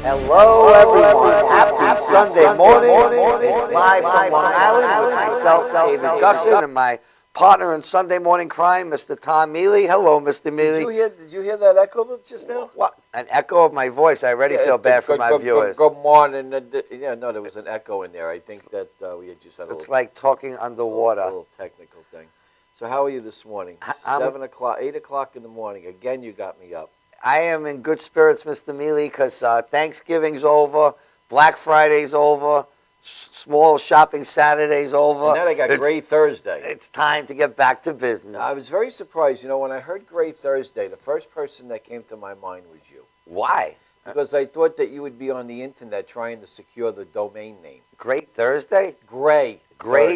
Hello, everyone. Happy Sunday morning. It's live from Long Island with myself, David Gussin, and my partner in Sunday morning crime, Mr. Tom Mele. Hello, Mr. Mele. Did you hear that echo just now? What? An echo of my voice. I already feel bad for my viewers. Good morning. Yeah, no, there was an echo in there. I think that we had just had It's like talking underwater. A little technical thing. So how are you this morning? 7 o'clock, 8 o'clock in the morning. Again, you got me up. I am in good spirits, Mr. Mele, because Thanksgiving's over, Black Friday's over, small shopping Saturday's over. And then I got Gray Thursday. It's time to get back to business. I was very surprised. You know, when I heard Gray Thursday, the first person that came to my mind was you. Why? Because I thought that you would be on the internet trying to secure the domain name. Great Thursday? Gray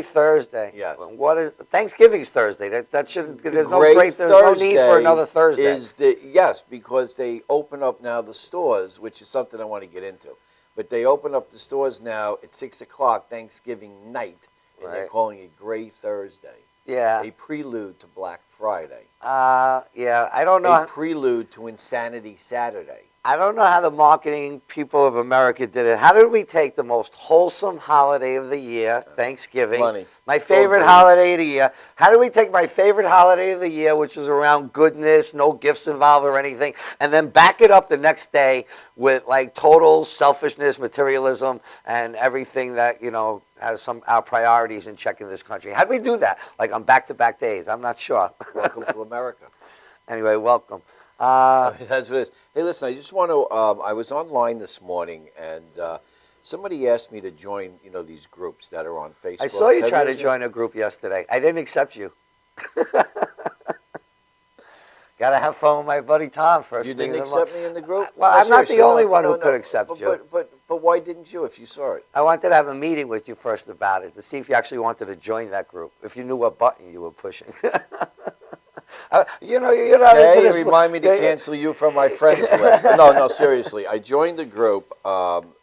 Thursday. Yes. What is Thanksgiving's Thursday? That shouldn't. There's There's no need for another Thursday. Yes, because they open up now the stores, which is something I want to get into. But they open up the stores now at 6 o'clock Thanksgiving night, and they're calling it Gray Thursday. Yeah. A prelude to Black Friday. Yeah. I don't know. A prelude to Insanity Saturday. I don't know how the marketing people of America did it. How did we take the most wholesome holiday of the year, Thanksgiving, Money. my favorite holiday of the year? How did we take my favorite holiday of the year, which is around goodness, no gifts involved or anything, and then back it up the next day with like total selfishness, materialism, and everything that, you know, has our priorities in check in this country? How did we do that? Like on back-to-back days? I'm not sure. Welcome to America. Anyway, welcome. That's what it is. Hey, listen, I just want to, I was online this morning, and somebody asked me to join, you know, these groups that are on Facebook. I saw you try to join a group yesterday. I didn't accept you. Got to have fun with my buddy Tom first. You didn't accept me in the group? Well, I'm not the only one who could accept you. But why didn't you if you saw it? I wanted to have a meeting with you first about it, to see if you actually wanted to join that group, if you knew what button you were pushing. You know, you're not into this. Remind me to cancel you from my friends list. No, seriously. I joined the group,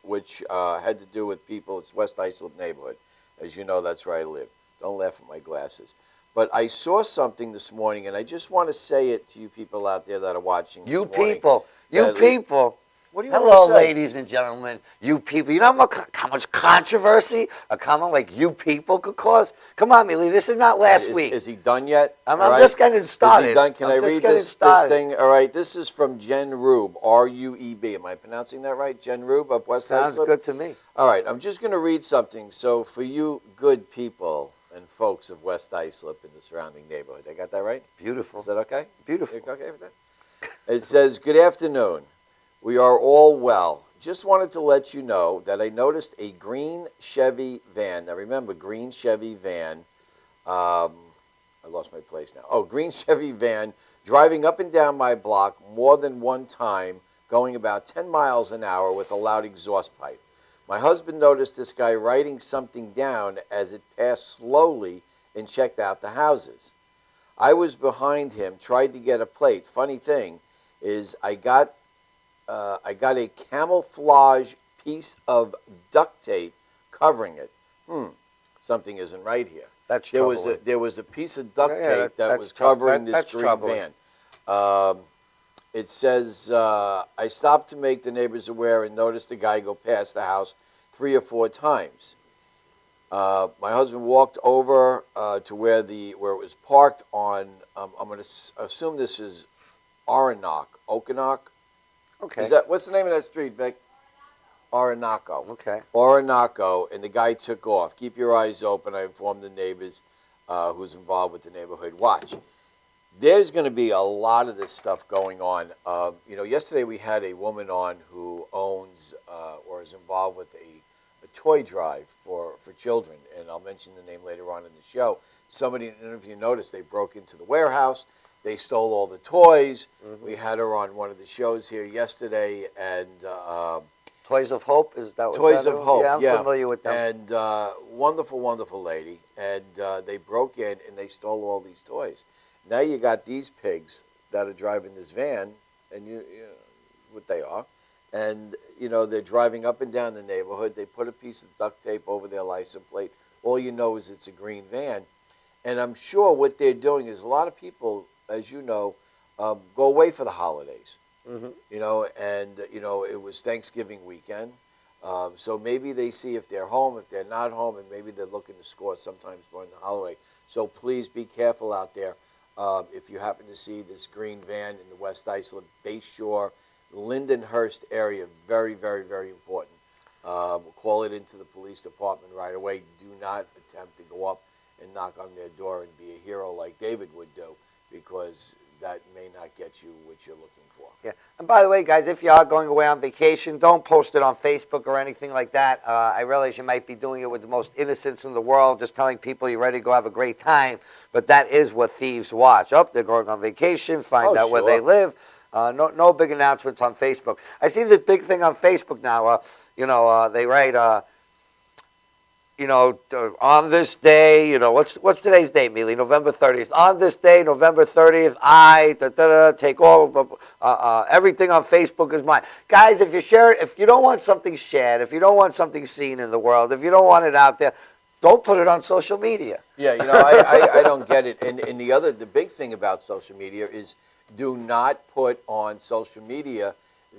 which had to do with people. It's West Islip neighborhood. As you know, that's where I live. Don't laugh at my glasses. But I saw something this morning, and I just want to say it to you people out there that are watching this morning. You people. What do you Hello, want to say? ladies and gentlemen. You people. You know how much controversy a comment like "you people" could cause? Come on, Mele. This is not last week. Is he done yet? I'm just getting started. Is he done? Can I read this thing? All right. This is from Jen Rube, R-U-E-B. Am I pronouncing that right? Jen Rube of West Islip? Sounds good to me. All right. I'm just going to read something. So for you good people and folks of West Islip and the surrounding neighborhood. I got that right? Beautiful. Is that okay? Beautiful. You okay with that? It says, "Good afternoon. We are all well. Just wanted to let you know that I noticed a green Chevy van." Now remember, green Chevy van. I lost my place now. Oh, green Chevy van driving up and down my block more than one time, going about 10 miles an hour with a loud exhaust pipe. My husband noticed this guy writing something down as it passed slowly and checked out the houses. I was behind him, tried to get a plate. Funny thing is I got a camouflage piece of duct tape covering it. Something isn't right here. That's there was a piece of duct tape that was covering this green van. It says, "I stopped to make the neighbors aware and noticed a guy go past the house 3 or 4 times. My husband walked over to where it was parked on. I'm going to assume this is Okonock. Okay. What's the name of that street, Vic? Orinoco. Okay. Orinoco, and the guy took off. Keep your eyes open. I informed the neighbors who's involved with the neighborhood watch. There's going to be a lot of this stuff going on. You know, yesterday we had a woman on who owns or is involved with a toy drive for children, and I'll mention the name later on in the show. Somebody, I don't know if you noticed, they broke into the warehouse. They stole all the toys. Mm-hmm. We had her on one of the shows here yesterday, and Toys of Hope, is that what Toys of Hope? Yeah, I'm familiar with them. And wonderful, wonderful lady. And they broke in and they stole all these toys. Now you got these pigs that are driving this van, and you know what they are, and you know they're driving up and down the neighborhood. They put a piece of duct tape over their license plate. All you know is it's a green van, and I'm sure what they're doing is a lot of people, as you know, go away for the holidays. And it was Thanksgiving weekend. So maybe they see if they're home, if they're not home, and maybe they're looking to score sometimes during the holiday. So please be careful out there. If you happen to see this green van in the West Islip, Bay Shore, Lindenhurst area, very, very, very important. Call it into the police department right away. Do not attempt to go up and knock on their door and be a hero like David would do, because that may not get you what you're looking for. Yeah. And by the way, guys, if you are going away on vacation, don't post it on Facebook or anything like that. I realize you might be doing it with the most innocence in the world, just telling people you're ready to go have a great time. But that is what thieves watch. Oh, they're going on vacation, find out where they live. No big announcements on Facebook. I see the big thing on Facebook now. They write, on this day, what's today's date, Mele? November 30th. On this day, November 30th, take all, everything on Facebook is mine. Guys, if you share it, if you don't want something shared, if you don't want something seen in the world, if you don't want it out there, don't put it on social media. Yeah, I don't get it. And the big thing about social media is do not put on social media,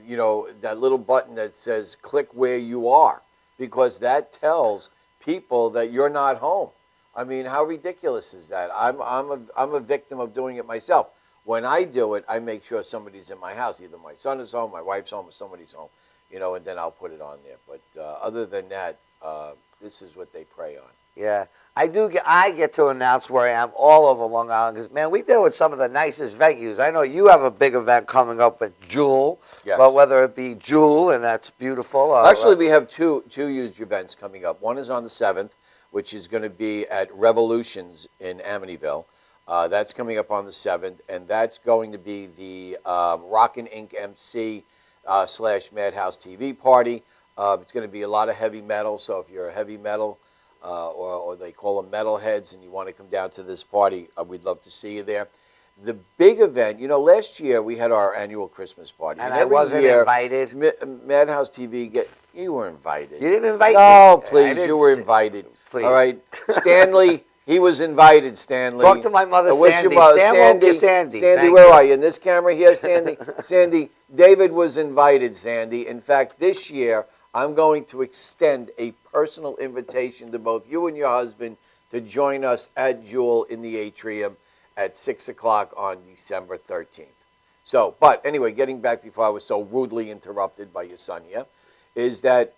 that little button that says click where you are, because that tells people that you're not home. I mean, how ridiculous is that? I'm a victim of doing it myself. When I do it, I make sure somebody's in my house. Either my son is home, my wife's home, or somebody's home, and then I'll put it on there. But other than that, this is what they prey on. Yeah. I get to announce where I am all over Long Island because, man, we deal with some of the nicest venues. I know you have a big event coming up at Jewel, yes. But whether it be Jewel, and that's beautiful. Actually, we have two huge events coming up. One is on the 7th, which is going to be at Revolutions in Amityville. That's coming up on the 7th, and that's going to be the Rockin' Inc. MC / Madhouse TV party. It's going to be a lot of heavy metal, so if you're a heavy metal or they call them metalheads, and you want to come down to this party, we'd love to see you there. The big event, last year we had our annual Christmas party. And I wasn't invited. Madhouse TV, you were invited. You didn't invite me? No, please, you were invited. Please. All right. Stanley, he was invited, Stanley. Talk to my mother, What's Sandy. Your mother? Sandy. Sandy, where are you? In this camera here, Sandy? Sandy, David was invited, Sandy. In fact, this year, I'm going to extend a personal invitation to both you and your husband to join us at Jewel in the atrium at 6 o'clock on December 13th. So, but anyway, getting back before I was so rudely interrupted by your son here, is that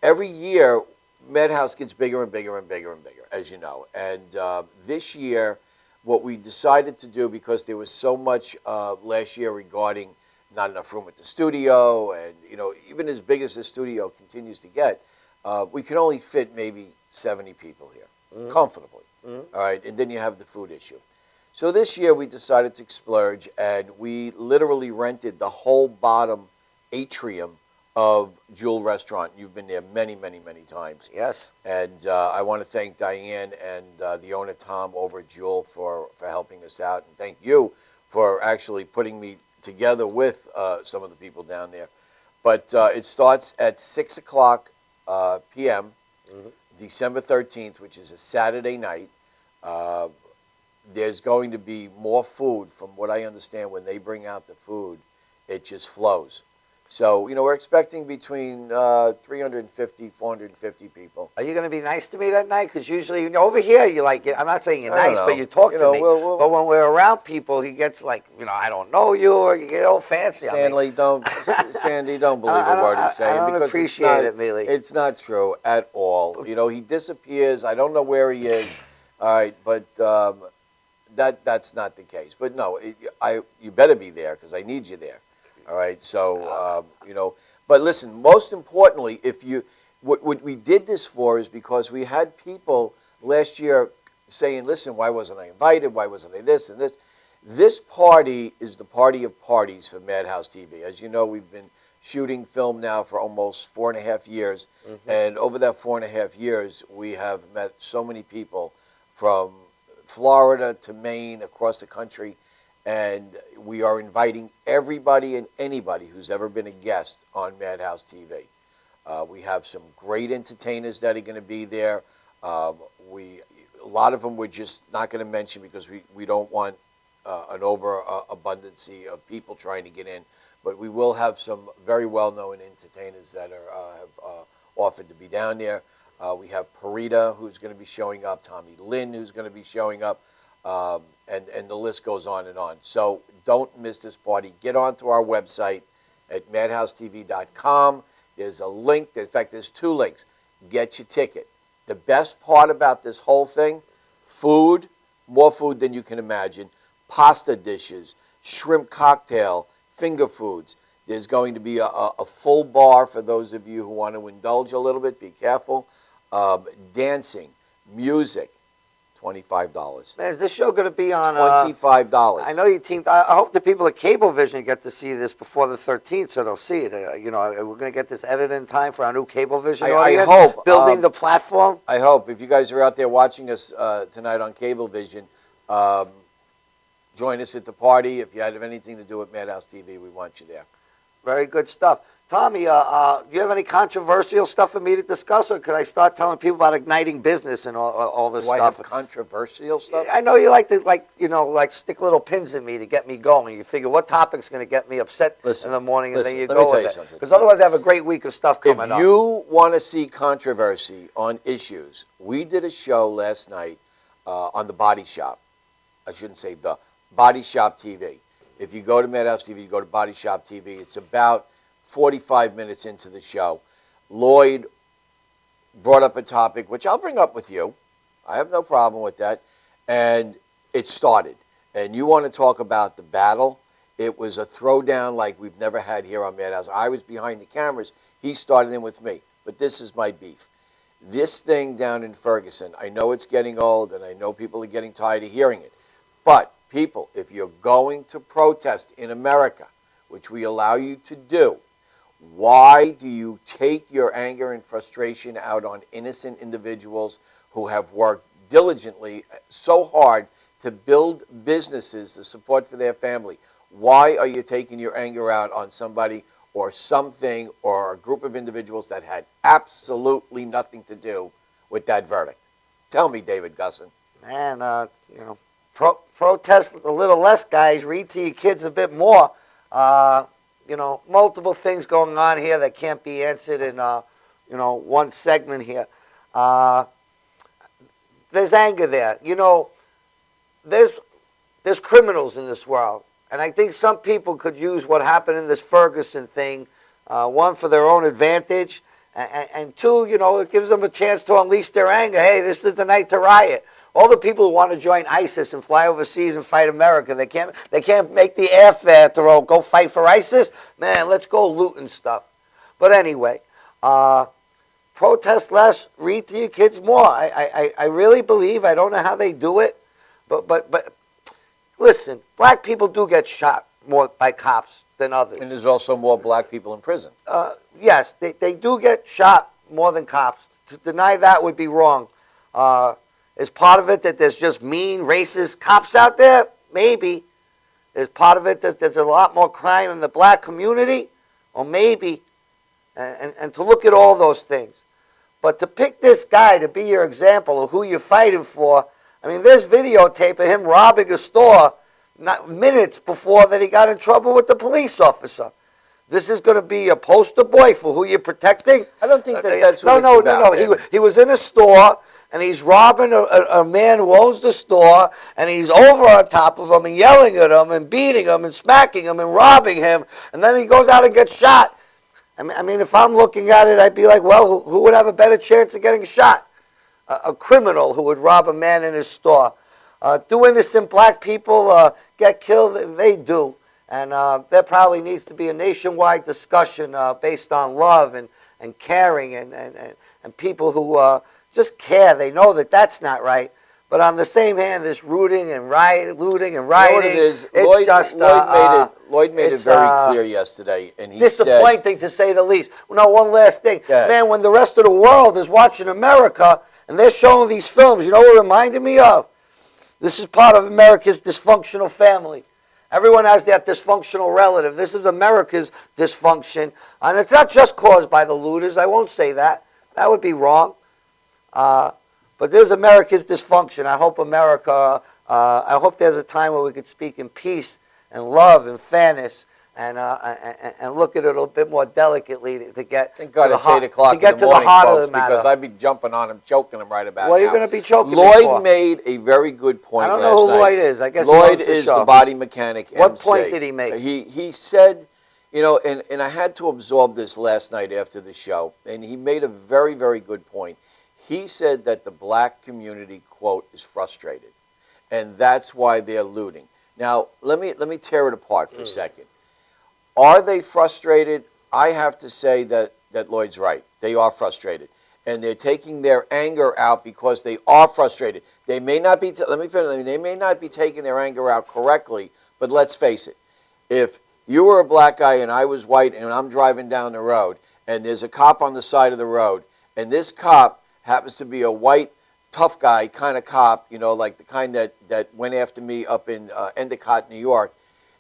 every year, Madhouse gets bigger and bigger and bigger and bigger, as you know. And this year, what we decided to do, because there was so much last year regarding not enough room at the studio, and even as big as the studio continues to get, we can only fit maybe 70 people here, comfortably. All right, and then you have the food issue. So this year we decided to splurge, and we literally rented the whole bottom atrium of Jewel Restaurant. You've been there many, many, many times. Yes. And I want to thank Diane and the owner, Tom, over at Jewel for helping us out. And thank you for actually putting me together with some of the people down there. But it starts at 6 o'clock p.m., December 13th, which is a Saturday night. There's going to be more food. From what I understand, when they bring out the food, it just flows. So, we're expecting between 350, 450 people. Are you going to be nice to me that night? Because usually, over here, you like it. I'm not saying you're nice, but you talk to me. But when we're around people, he gets like, I don't know you, or you get all fancy. Sandy, don't believe a word he's saying. I don't appreciate it, Mele. It's not true at all. He disappears. I don't know where he is. All right, but that's not the case. But no, you better be there because I need you there. All right, so, but listen, most importantly, what we did this for is because we had people last year saying, listen, why wasn't I invited? Why wasn't I this and this? This party is the party of parties for Madhouse TV. As you know, we've been shooting film now for almost 4.5 years. And over that 4.5 years, we have met so many people from Florida to Maine, across the country. And we are inviting everybody and anybody who's ever been a guest on Madhouse TV. We have some great entertainers that are going to be there. A lot of them we're just not going to mention because we don't want an overabundance of people trying to get in. but we will have some very well-known entertainers that have offered to be down there. We have Parita, who's going to be showing up, Tommy Lynn, who's going to be showing up, and the list goes on and on. So don't miss this party. Get onto our website at madhousetv.com. There's a link. In fact, there's 2 links. Get your ticket. The best part about this whole thing, food, more food than you can imagine, pasta dishes, shrimp cocktail, finger foods. There's going to be a full bar for those of you who want to indulge a little bit. Be careful. Dancing, music, $25. Man, is this show going to be on? $25. I know you teamed. I hope the people at Cablevision get to see this before the 13th, so they'll see it. You know, we're going to get this edited in time for our new Cablevision audience. I hope. Building the platform. I hope. If you guys are out there watching us tonight on Cablevision, join us at the party. If you have anything to do with Madhouse TV, we want you there. Very good stuff. Tommy, do you have any controversial stuff for me to discuss, or could I start telling people about igniting business and all this stuff? Do I have controversial stuff? I know you like to, stick little pins in me to get me going. You figure what topic's going to get me upset in the morning, and then you go with it. Because otherwise I have a great week of stuff coming up. If you want to see controversy on issues, we did a show last night on The Body Shop. I shouldn't say The Body Shop TV. If you go to Madhouse TV, you go to Body Shop TV. It's about 45 minutes into the show. Lloyd brought up a topic, which I'll bring up with you. I have no problem with that. And it started. And you want to talk about the battle? It was a throwdown like we've never had here on Madhouse. I was behind the cameras. He started in with me. But this is my beef. This thing down in Ferguson, I know it's getting old, and I know people are getting tired of hearing it. But, people, if you're going to protest in America, which we allow you to do, why do you take your anger and frustration out on innocent individuals who have worked diligently so hard to build businesses to support for their family? Why are you taking your anger out on somebody or something or a group of individuals that had absolutely nothing to do with that verdict? Tell me, David Gusson. Man, protest a little less, guys. Read to your kids a bit more. Multiple things going on here that can't be answered in, one segment here. There's anger there. There's criminals in this world. And I think some people could use what happened in this Ferguson thing, one, for their own advantage, and two, it gives them a chance to unleash their anger. Hey, this is the night to riot. All the people who want to join ISIS and fly overseas and fight America, they can't make the airfare to go fight for ISIS. Man, let's go loot and stuff. But anyway, protest less, read to your kids more. I really believe, I don't know how they do it, but listen, black people do get shot more by cops than others. And there's also more black people in prison. Yes, they do get shot more than cops. To deny that would be wrong. Is part of it that there's just mean, racist cops out there? Maybe. Is part of it that there's a lot more crime in the black community? Or maybe. And to look at all those things. But to pick this guy to be your example of who you're fighting for, I mean, there's videotape of him robbing a store not minutes before that he got in trouble with the police officer. This is going to be a poster boy for who you're protecting? I don't think that's what it's about. No. He was in a store, and he's robbing a man who owns the store, and he's over on top of him and yelling at him and beating him and smacking him and robbing him, and then he goes out and gets shot. I mean, if I'm looking at it, I'd be like, well, who would have a better chance of getting shot? A criminal who would rob a man in his store. Do innocent black people get killed? They do. And there probably needs to be a nationwide discussion based on love and caring and people who just care. They know that that's not right. But on the same hand, this looting and rioting. You know what it is? Lloyd made it very clear yesterday. And he disappointing, to say the least. No, one last thing. Man, when the rest of the world is watching America and they're showing these films, you know what it reminded me of? This is part of America's dysfunctional family. Everyone has that dysfunctional relative. This is America's dysfunction. And it's not just caused by the looters. I won't say that. That would be wrong. But there's America's dysfunction. I hope I hope there's a time where we could speak in peace and love and fairness and look at it a little bit more delicately to get Thank God to the it's heart, 8 o'clock to get in to the morning, the heart folks, of the matter. because I'd be jumping on him, choking him right about What are now. you going to be choking me Lloyd for? made a very good point I don't last know who night. Lloyd is. I guess Lloyd he owns the is show. the body mechanic What MC. point did he make? He said, you know, and I had to absorb this last night after the show, and he made a very, very good point. He said that the black community, quote, is frustrated, and that's why they're looting. Now, let me tear it apart for a second. Are they frustrated? I have to say that Lloyd's right. They are frustrated. And they're taking their anger out because they are frustrated. They may not be, let me finish, they may not be taking their anger out correctly, but let's face it. If you were a black guy and I was white and I'm driving down the road and there's a cop on the side of the road and this cop happens to be a white, tough guy kind of cop, you know, like the kind that went after me up in Endicott, New York,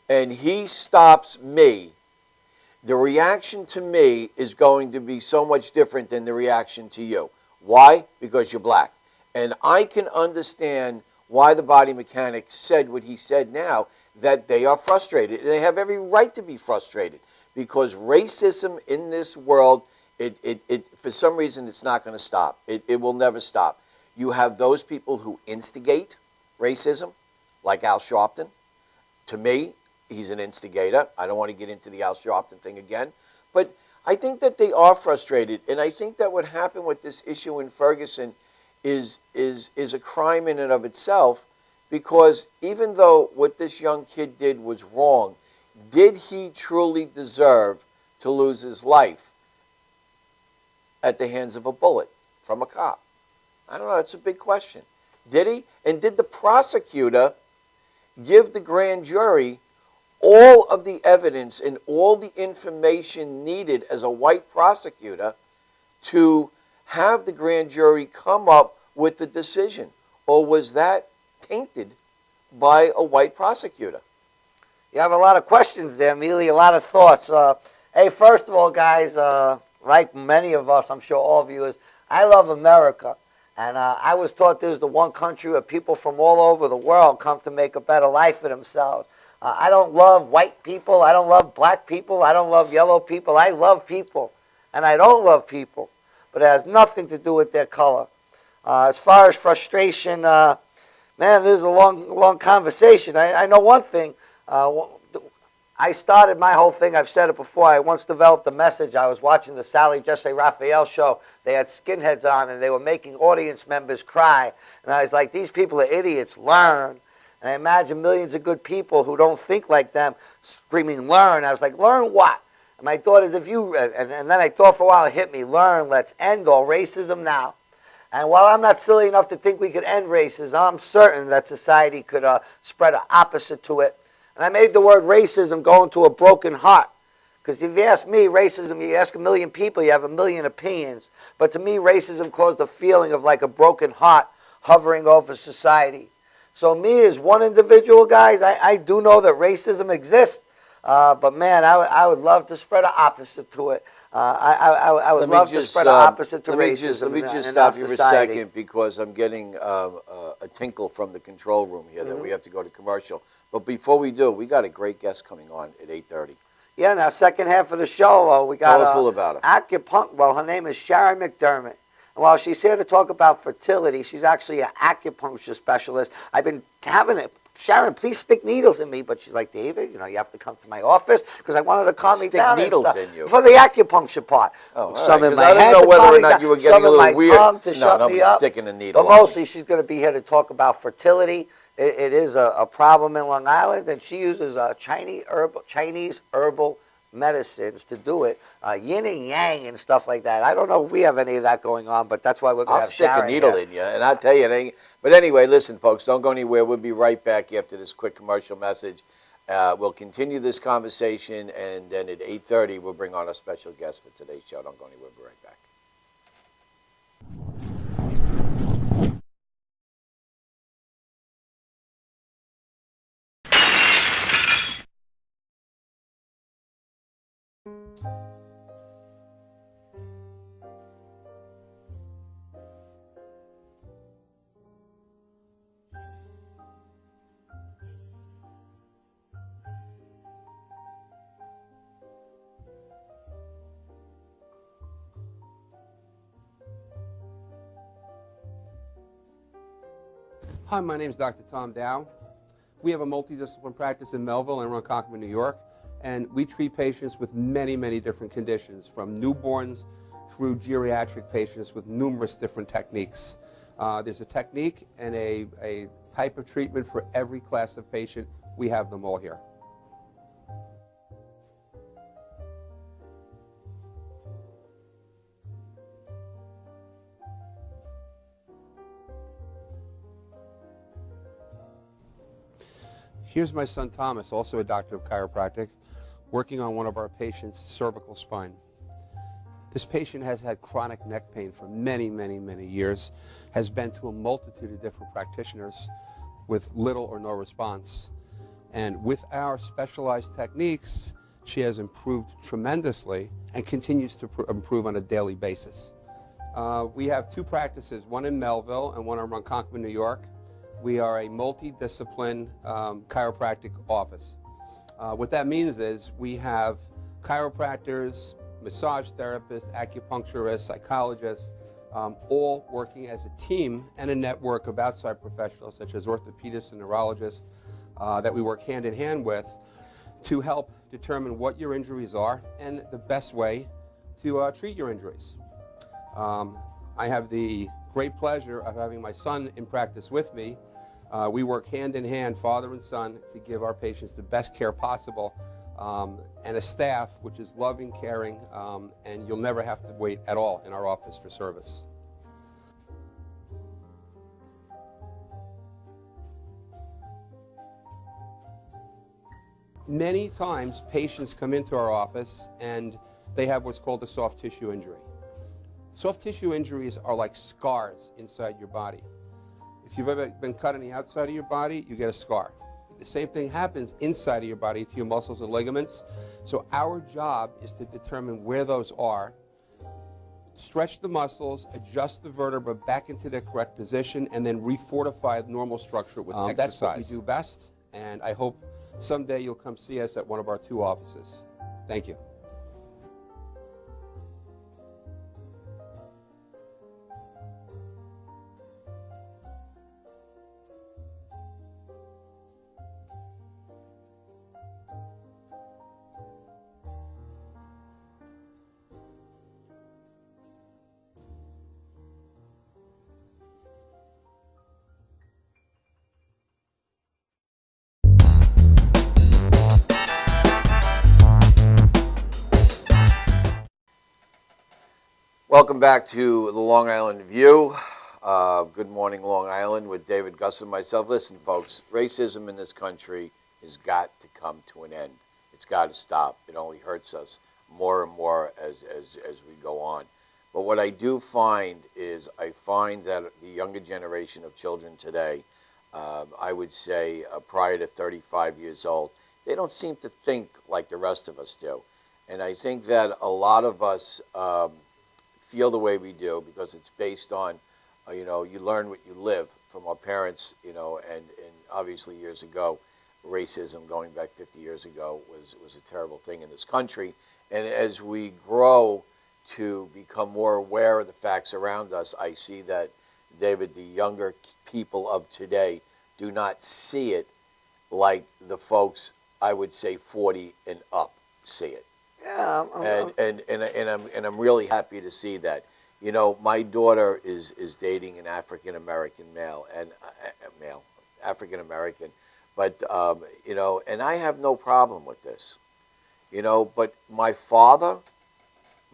and he stops me, the reaction to me is going to be so much different than the reaction to you. Why? Because you're black. And I can understand why the body mechanic said what he said now, that they are frustrated. They have every right to be frustrated because racism in this world, for some reason, it's not going to stop. It will never stop. You have those people who instigate racism, like Al Sharpton. To me, he's an instigator. I don't want to get into the Al Sharpton thing again. But I think that they are frustrated. And I think that what happened with this issue in Ferguson is a crime in and of itself, because even though what this young kid did was wrong, did he truly deserve to lose his life at the hands of a bullet from a cop? I don't know. That's a big question. Did he? And did the prosecutor give the grand jury all of the evidence and all the information needed as a white prosecutor to have the grand jury come up with the decision? Or was that tainted by a white prosecutor? You have a lot of questions there, Mele, a lot of thoughts. Hey, first of all, guys, like many of us, I'm sure all of you is, I love America. And I was taught this is the one country where people from all over the world come to make a better life for themselves. I don't love white people. I don't love black people. I don't love yellow people. I love people. And I don't love people. But it has nothing to do with their color. As far as frustration, man, this is a long conversation. I know one thing. I started my whole thing. I've said it before. I once developed a message. I was watching the Sally Jesse Raphael show. They had skinheads on, and they were making audience members cry. And I was like, these people are idiots. Learn. And I imagine millions of good people who don't think like them screaming, learn. I was like, learn what? And my thought is, if you, and then I thought for a while, it hit me, learn, let's end all racism now. And while I'm not silly enough to think we could end racism, I'm certain that society could spread an opposite to it. And I made the word racism go into a broken heart. Because if you ask me, racism, you ask a million people, you have a million opinions. But to me, racism caused a feeling of like a broken heart hovering over society. So me as one individual, guys, I do know that racism exists. But man, I would love to spread an opposite to it. I would love to spread an opposite to racism. Let me just stop you for a second, because I'm getting a tinkle from the control room here that we have to go to commercial. But before we do, we got a great guest coming on at 8:30. Yeah, now second half of the show, we got Tell us all about her. Acupuncture. Well, her name is Sharon McDermott. And while she's here to talk about fertility, she's actually an acupuncture specialist. I've been having it. Sharon, please stick needles in me. But she's like, David, you know, you have to come to my office because I wanted to calm me down. Stick needles and in you? For the acupuncture part. Oh, some right, in my I didn't head know to whether calm or me not down, you were some getting a in little my weird. tongue to No, shut me nobody's up. sticking a needle But on mostly she's going to be here to talk about fertility. It is a problem in Long Island, and she uses Chinese herbal medicines to do it, yin and yang and stuff like that. I don't know if we have any of that going on, but that's why we're going to I'll have stick Sharon a needle here. in you, and I'll tell you, it ain't. But anyway, listen, folks, don't go anywhere. We'll be right back after this quick commercial message. We'll continue this conversation, and then at 8:30, we'll bring on a special guest for today's show. Don't go anywhere. We'll be right back. Hi, my name is Dr. Tom Dow. We have a multidisciplinary practice in Melville and Ronkonkoma, New York, and we treat patients with many, many different conditions, from newborns through geriatric patients with numerous different techniques. There's a technique and a type of treatment for every class of patient. We have them all here. Here's my son Thomas, also a doctor of chiropractic, working on one of our patients' cervical spine. This patient has had chronic neck pain for many, many, many years, has been to a multitude of different practitioners with little or no response. And with our specialized techniques, she has improved tremendously and continues to improve on a daily basis. We have two practices, one in Melville and one in Ronkonkoma, New York. We are a multidiscipline chiropractic office. What that means is we have chiropractors, massage therapists, acupuncturists, psychologists, all working as a team and a network of outside professionals such as orthopedists and neurologists that we work hand in hand with to help determine what your injuries are and the best way to treat your injuries. I have the great pleasure of having my son in practice with me. We work hand in hand, father and son, to give our patients the best care possible, and a staff which is loving, caring, and you'll never have to wait at all in our office for service. Many times patients come into our office and they have what's called a soft tissue injury. Soft tissue injuries are like scars inside your body. If you've ever been cut on the outside of your body, you get a scar. The same thing happens inside of your body to your muscles and ligaments. So our job is to determine where those are, stretch the muscles, adjust the vertebra back into their correct position, and then refortify the normal structure with exercise. That's what we do best, and I hope someday you'll come see us at one of our two offices. Thank you. Welcome back to the Long Island View. Good morning, Long Island, with David Gus and myself. Listen, folks, racism in this country has got to come to an end. It's got to stop. It only hurts us more and more as we go on. But what I do find is I find that the younger generation of children today, I would say prior to 35 years old, they don't seem to think like the rest of us do. And I think that a lot of us feel the way we do because it's based on, you learn what you live from our parents, and obviously years ago, racism going back 50 years ago was a terrible thing in this country. And as we grow to become more aware of the facts around us, I see that, David, the younger people of today do not see it like the folks, I would say 40 and up, see it. Yeah, and I'm really happy to see that. My daughter is dating an African American male, African American, but and I have no problem with this, But my father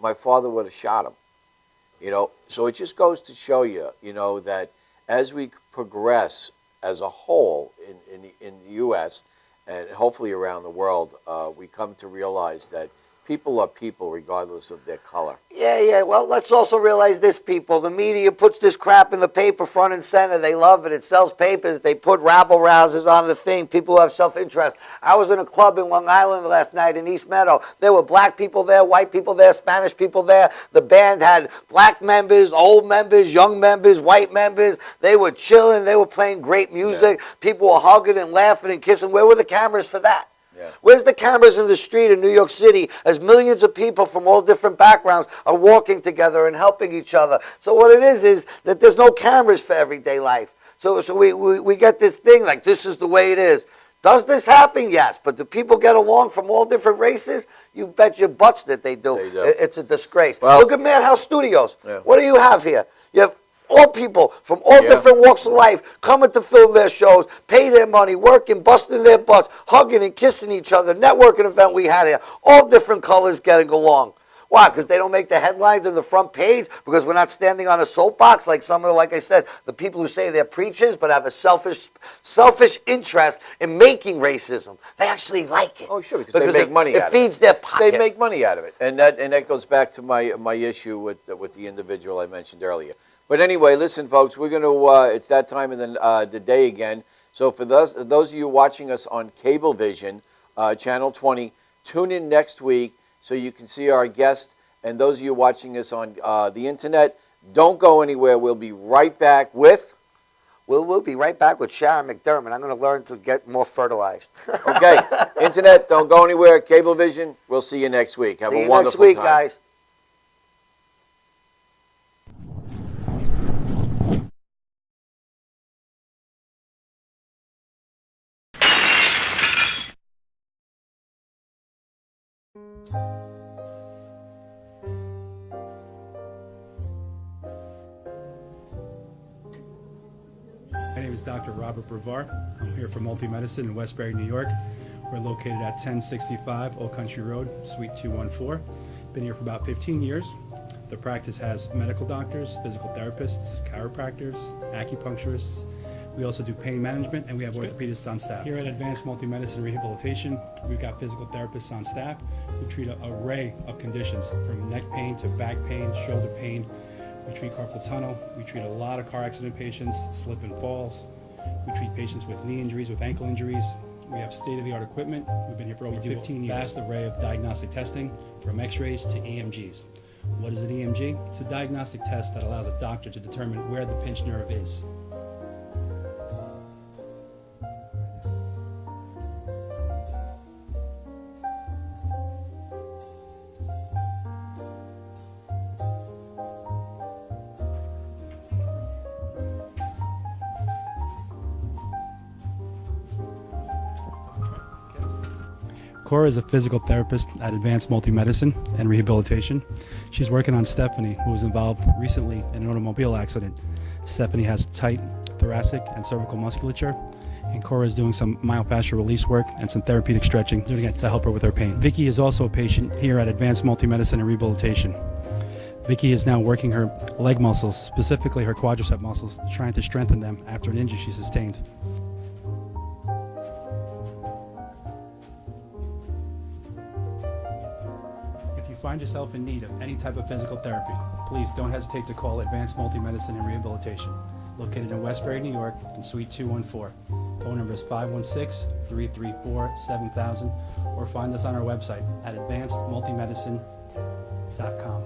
would have shot him, So it just goes to show you, that as we progress as a whole in the U.S. and hopefully around the world, we come to realize that people are people regardless of their color. Yeah. Well, let's also realize this, people. The media puts this crap in the paper front and center. They love it. It sells papers. They put rabble-rousers on the thing. People have self-interest. I was in a club in Long Island last night in East Meadow. There were black people there, white people there, Spanish people there. The band had black members, old members, young members, white members. They were chilling. They were playing great music. Yeah. People were hugging and laughing and kissing. Where were the cameras for that? Yeah. Where's the cameras in the street in New York City as millions of people from all different backgrounds are walking together and helping each other? So what it is that there's no cameras for everyday life. So we get this thing like this is the way it is. Does this happen? Yes. But do people get along from all different races? You bet your butts that they do. They do. It's a disgrace. Well, look at Madhouse Studios. Yeah. What do you have here? You have all people from all different walks of life coming to film their shows, pay their money, working, busting their butts, hugging and kissing each other. Networking event we had here. All different colors getting along. Why? Because they don't make the headlines in the front page? Because we're not standing on a soapbox like some of the, like I said, the people who say they're preachers but have a selfish interest in making racism. They actually like it. Oh, sure, because they make money out of it. It feeds their pocket. They make money out of it. And that goes back to my issue with the individual I mentioned earlier. But anyway, listen, folks, we're going to, it's that time of the day again. So for those of you watching us on Cablevision, Channel 20, tune in next week so you can see our guest. And those of you watching us on the internet, don't go anywhere. We'll be right back with... We'll be right back with Sharon McDermott. I'm going to learn to get more fertilized. Okay. Internet, don't go anywhere. Cablevision, we'll see you next week. Have a wonderful next week, time. guys. My name is Dr. Robert Brevard. I'm here for Multi-Medicine in Westbury, New York. We're located at 1065 Old Country Road, Suite 214. Been here for about 15 years. The practice has medical doctors, physical therapists, chiropractors, acupuncturists. We also do pain management, and we have orthopedists on staff. Here at Advanced Multi-Medicine Rehabilitation, we've got physical therapists on staff who treat an array of conditions, from neck pain to back pain, shoulder pain. We treat carpal tunnel. We treat a lot of car accident patients, slip and falls. We treat patients with knee injuries, with ankle injuries. We have state-of-the-art equipment. We've been here for over 15 years. Vast array of diagnostic testing, from x-rays to EMGs. What is an EMG? It's a diagnostic test that allows a doctor to determine where the pinched nerve is. Cora is a physical therapist at Advanced Multi-Medicine and Rehabilitation. She's working on Stephanie, who was involved recently in an automobile accident. Stephanie has tight thoracic and cervical musculature, and Cora is doing some myofascial release work and some therapeutic stretching, doing it to help her with her pain. Vicky is also a patient here at Advanced Multi-Medicine and Rehabilitation. Vicky is now working her leg muscles, specifically her quadricep muscles, trying to strengthen them after an injury she sustained. If you find yourself in need of any type of physical therapy, please don't hesitate to call Advanced Multi-Medicine and Rehabilitation, located in Westbury, New York, in Suite 214. Phone number is 516-334-7000, or find us on our website at advancedmultimedicine.com.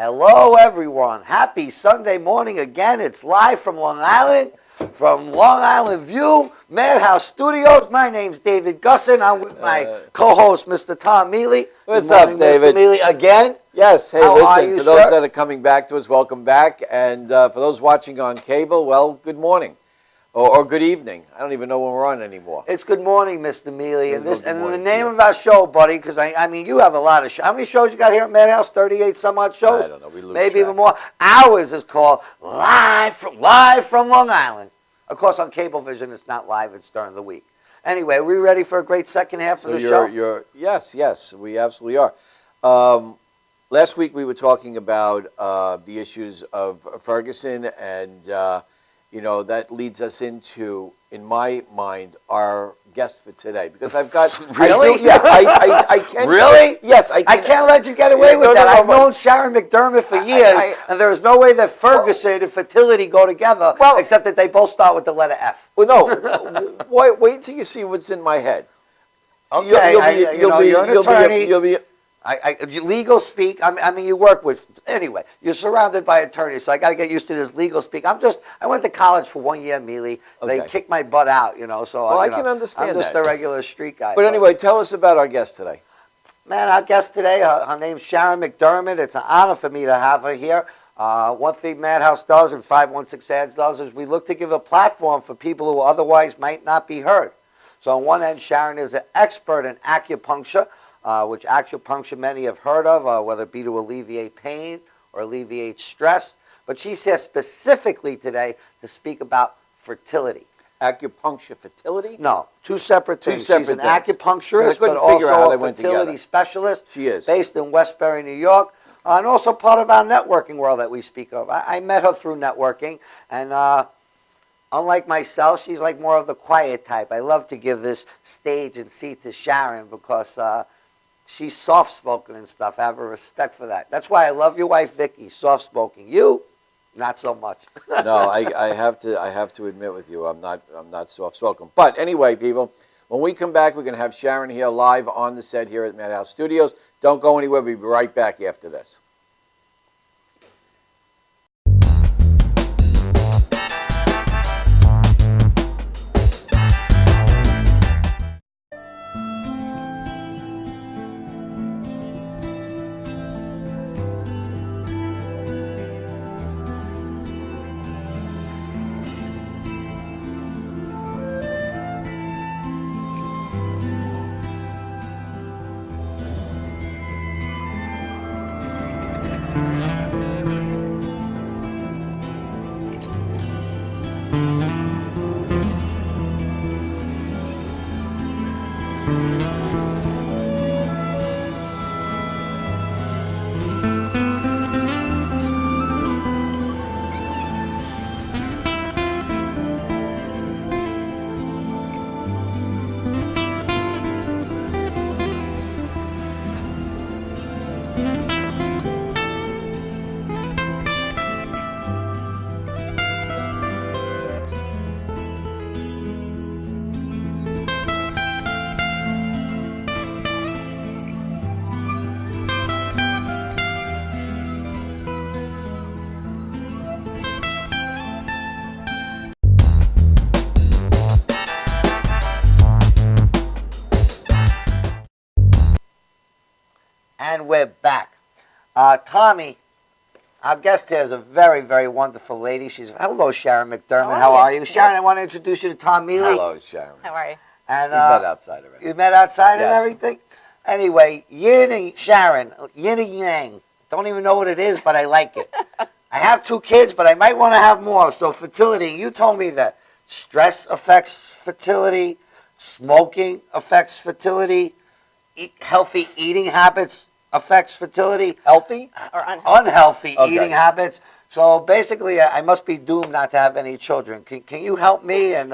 Hello, everyone. Happy Sunday morning again. It's live from Long Island, from Long Island View, Madhouse Studios. My name's David Gussin. I'm with my co-host, Mr. Tom Mele. What's Good morning, up, David? Mr. Mele, again. Yes, hey, How are listen, you, for those sir? that are coming back to us, welcome back. And for those watching on cable, well, good morning. Or good evening. I don't even know when we're on anymore. It's good morning, Mr. Mele. And Good the morning to name you. of our show, buddy, because I mean, you have a lot of shows. How many shows you got here at Madhouse? 38 some odd shows? I don't know. We lose Maybe track. even more. Ours is called Live from Long Island. Of course, on Cablevision, it's not live. It's during the week. Anyway, are we ready for a great second half of the show? Yes, we absolutely are. Last week we were talking about the issues of Ferguson, and that leads us into, in my mind, our guest for today, because I've got Really? I can Really? Yes, I can. I can't let you get away with No, that. no, I've but- known Sharon McDermott for years, and there is no way that Ferguson and fertility go together, Well- except that they both start with the letter F. Well, no. Wait till you see what's in my head. Okay, you're an attorney. You'll be. You legal speak. I mean, you work with. Anyway, you're surrounded by attorneys, so I got to get used to this legal speak. I went to college for 1 year, Mele. They Okay. kicked my butt out, so. Well, I can understand I'm just that. a regular street guy. But anyway, tell us about our guest today. Man, our guest today, her name's Sharon McDermott. It's an honor for me to have her here. One thing Madhouse does and 516 Ads does is we look to give a platform for people who otherwise might not be heard. So on one end, Sharon is an expert in acupuncture, which acupuncture many have heard of, whether it be to alleviate pain or alleviate stress. But she's here specifically today to speak about fertility. Acupuncture fertility? No, two separate things. Two separate She's an things. acupuncturist, couldn't but figure out how also they a went fertility together. specialist. She is. Based in Westbury, New York, and also part of our networking world that we speak of. I met her through networking, and unlike myself, she's like more of the quiet type. I love to give this stage and seat to Sharon because she's soft-spoken and stuff. I have a respect for that. That's why I love your wife, Vicky, soft-spoken. You, not so much. No, I have to admit with you, I'm not soft-spoken. But anyway, people, when we come back, we're going to have Sharon here live on the set here at Madhouse Studios. Don't go anywhere. We'll be right back after this. And we're back. Tommy, our guest here is a very, very wonderful lady. Hello, Sharon McDermott. How are you? Sharon, I want to introduce you to Tom Mele. Hello, Sharon. How are you? And, We met outside already. You met outside and Yes. everything? Anyway, Sharon, yin and yang. Don't even know what it is, but I like it. I have 2 kids, but I might want to have more. So fertility, you told me that stress affects fertility, smoking affects fertility, healthy eating habits affects fertility, Healthy? Or unhealthy? unhealthy Okay. eating habits. So basically, I must be doomed not to have any children. Can you help me? And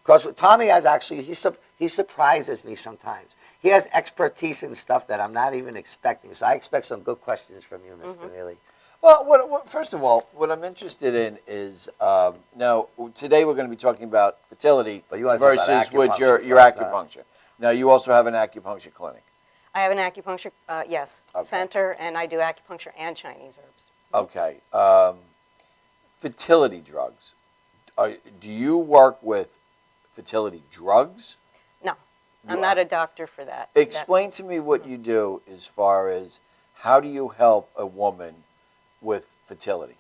because Tommy has actually, he surprises me sometimes. He has expertise in stuff that I'm not even expecting. So I expect some good questions from you, Mr. Mele. Well, first of all, what I'm interested in is now today we're going to be talking about fertility But you want to talk about versus with your acupuncture first, acupuncture. Now you also have an acupuncture clinic. I have an acupuncture, Okay. center, and I do acupuncture and Chinese herbs. Okay. Fertility drugs. Do you work with fertility drugs? No, I'm You not are- a doctor for that. Explain to me what you do as far as how do you help a woman with fertility?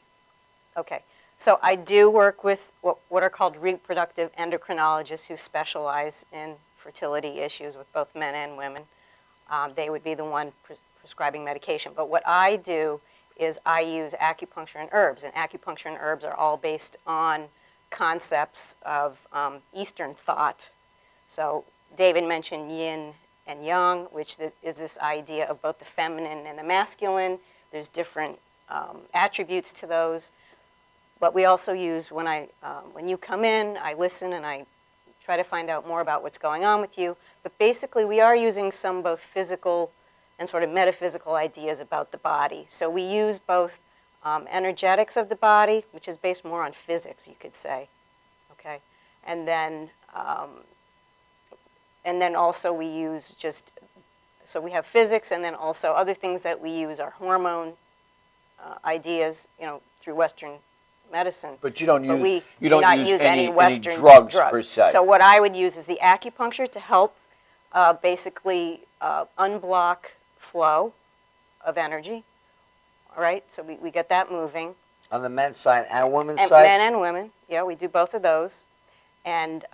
Okay, so I do work with what are called reproductive endocrinologists who specialize in fertility issues with both men and women. They would be the one prescribing medication. But what I do is I use acupuncture and herbs, and acupuncture and herbs are all based on concepts of Eastern thought. So David mentioned yin and yang, which is this idea of both the feminine and the masculine. There's different attributes to those. But we also use, when you come in, I listen and I try to find out more about what's going on with you. But basically, we are using some both physical and sort of metaphysical ideas about the body. So we use both energetics of the body, which is based more on physics, you could say, okay? And then also we use so we have physics, and then also other things that we use are hormone ideas, through Western medicine. But you don't But use we you do don't not use any Western drugs per se. So what I would use is the acupuncture to help basically unblock flow of energy. All right, so we get that moving. On the men's side and women's And side? men and women, yeah, we do both of those. And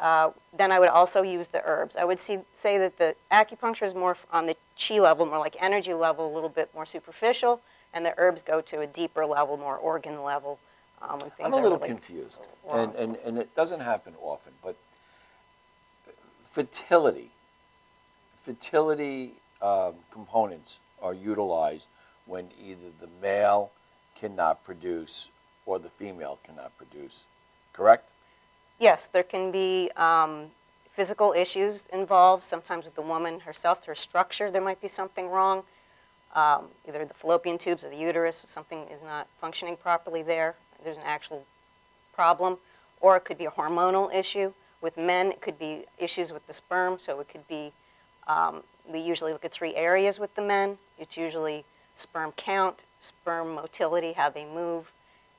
then I would also use the herbs. I would say that the acupuncture is more on the chi level, more like energy level, a little bit more superficial, and the herbs go to a deeper level, more organ level. When things I'm a are little really confused, wrong. and it doesn't happen often, but fertility components are utilized when either the male cannot produce or the female cannot produce, correct? Yes, there can be physical issues involved, sometimes with the woman herself, her structure, there might be something wrong. Either the fallopian tubes or the uterus, something is not functioning properly there. There's an actual problem. Or it could be a hormonal issue. With men, it could be issues with the sperm, so it could be, we usually look at 3 areas with the men. It's usually sperm count, sperm motility, how they move,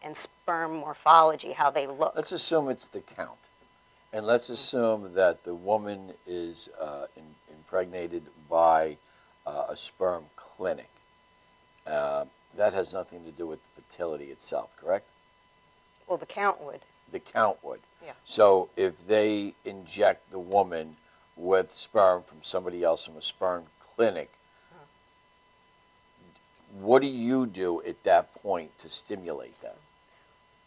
and sperm morphology, how they look. Let's assume it's the count, and let's assume that the woman is impregnated by a sperm clinic. That has nothing to do with fertility itself, correct? Well, the count would. The count would. Yeah. So if they inject the woman with sperm from somebody else from a sperm clinic, what do you do at that point to stimulate that?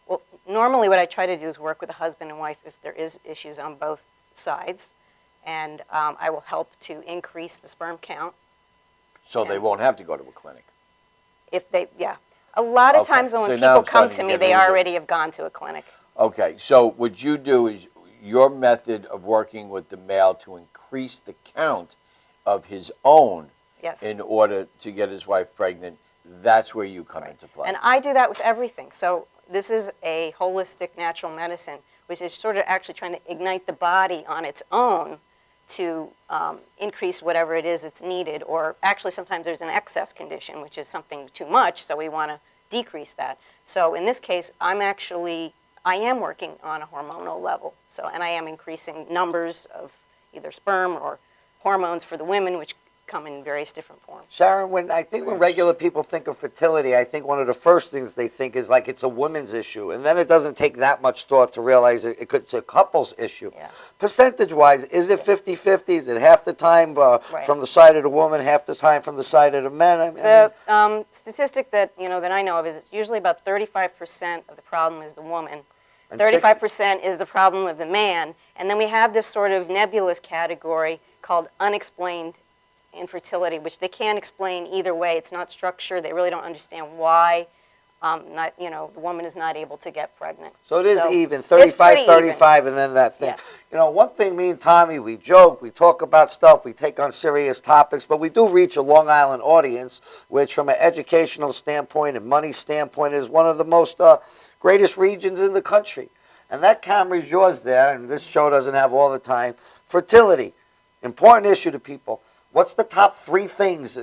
Well, normally what I try to do is work with a husband and wife if there is issues on both sides, and I will help to increase the sperm count. So they Yeah. won't have to go to a clinic. If they, yeah. A lot of Okay, times so when now people I'm come starting to to me, get a they little bit- already have gone to a clinic. Okay, so what you do is your method of working with the male to increase the count of his own Yes. in order to get his wife pregnant, that's where you come into play. And I do that with everything. So this is a holistic natural medicine, which is sort of actually trying to ignite the body on its own to increase whatever it is that's needed. Or actually sometimes there's an excess condition, which is something too much, so we want to decrease that. So in this case, I am working on a hormonal level. So, and I am increasing numbers of either sperm or hormones for the women, which come in various different forms. Sharon, when regular people think of fertility, I think one of the first things they think is like it's a women's issue. And then it doesn't take that much thought to realize it's a couple's issue. Yeah. Percentage-wise, is it 50-50? Is it half the time from the side of the woman, half the time from the side of the men? The statistic that I know of is it's usually about 35% of the problem is the woman. And 35% is the problem of the man. And then we have this sort of nebulous category called unexplained infertility, which they can't explain either way. It's not structured. They really don't understand why the woman is not able to get pregnant. So it is even, it's 35, pretty 35, and then that thing. Yeah. One thing, me and Tommy, we joke, we talk about stuff, we take on serious topics, but we do reach a Long Island audience, which from an educational standpoint and money standpoint is one of the most greatest regions in the country. And that camera is yours there, and this show doesn't have all the time. Fertility, important issue to people. What's the top 3 things,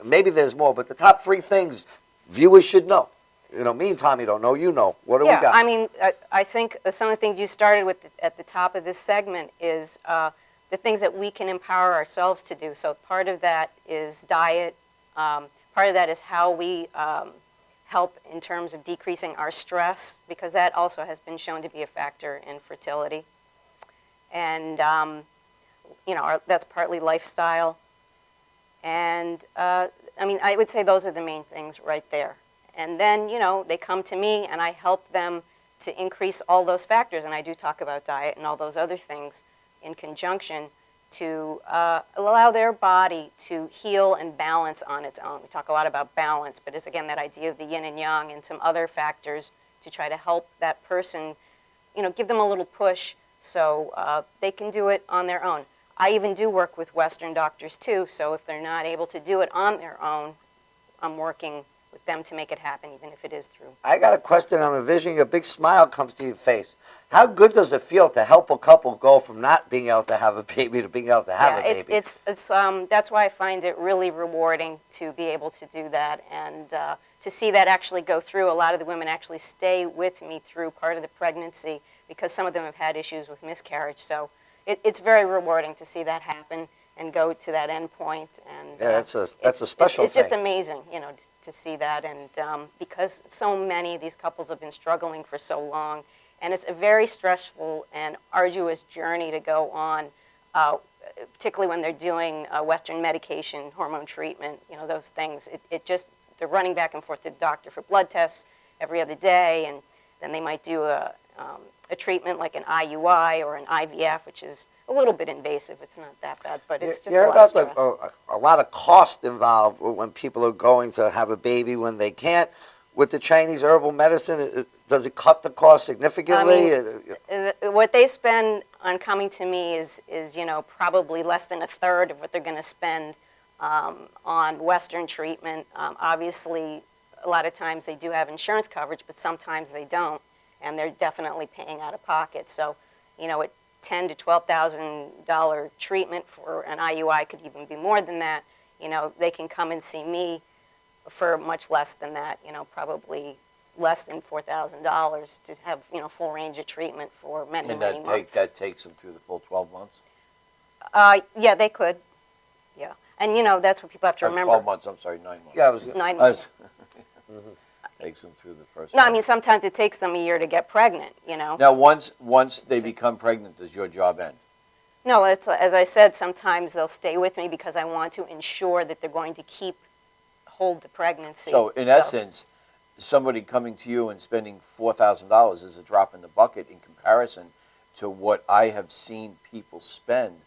maybe there's more, but the top 3 things viewers should know? You know, me and Tommy don't know. You know. What do Yeah, we got? I mean, I think some of the things you started with at the top of this segment is the things that we can empower ourselves to do. So part of that is diet. Part of that is how we help in terms of decreasing our stress, because that also has been shown to be a factor in fertility. And, you know, that's partly lifestyle. And, I mean, I would say those are the main things right there. And then, you know, they come to me and I help them to increase all those factors. And I do talk about diet and all those other things in conjunction to allow their body to heal and balance on its own. We talk a lot about balance, but it's again that idea of the yin and yang and some other factors to try to help that person, you know, give them a little push so they can do it on their own. I even do work with Western doctors too, so if they're not able to do it on their own, I'm working with them to make it happen, even if it is through. I got a question. I'm envisioning a big smile comes to your face. How good does it feel to help a couple go from not being able to have a baby to being able to have a baby? It's that's why I find it really rewarding to be able to do that and to see that actually go through. A lot of the women actually stay with me through part of the pregnancy because some of them have had issues with miscarriage. So it's very rewarding to see that happen and go to that end point. And Yeah, that's a special It's just thing. amazing, you know, to see that. And because so many of these couples have been struggling for so long, and it's a very stressful and arduous journey to go on, particularly when they're doing Western medication, hormone treatment, you know, those things. It just, they're running back and forth to the doctor for blood tests every other day, and then they might do a treatment like an IUI or an IVF, which is a little bit invasive. It's not that bad, but it's just You hear a lot of about stress. a lot of cost involved when people are going to have a baby when they can't. With the Chinese herbal medicine, does it cut the cost significantly? What they spend on coming to me is you know, probably less than a third of what they're going to spend on Western treatment. Obviously, a lot of times they do have insurance coverage, but sometimes they don't, and they're definitely paying out of pocket. So, you know, at $10,000 to $12,000 treatment for an IUI, could even be more than that. You know, they can come and see me for much less than that. You know, probably less than $4,000 to have, you know, full range of treatment for many, And many months. that takes them through the full 12 months? Yeah, they could. Yeah, and you know that's what people have to remember. 12 months, I'm sorry, 9 months. Yeah, I was, 9 months. Takes them through the first No, I 9 mean sometimes it takes them a year to get pregnant. You know. Now, once they become pregnant, does your job end? No, it's as I said. Sometimes they'll stay with me because I want to ensure that they're going to hold the pregnancy. So, in essence, somebody coming to you and spending $4,000 is a drop in the bucket in comparison to what I have seen people spend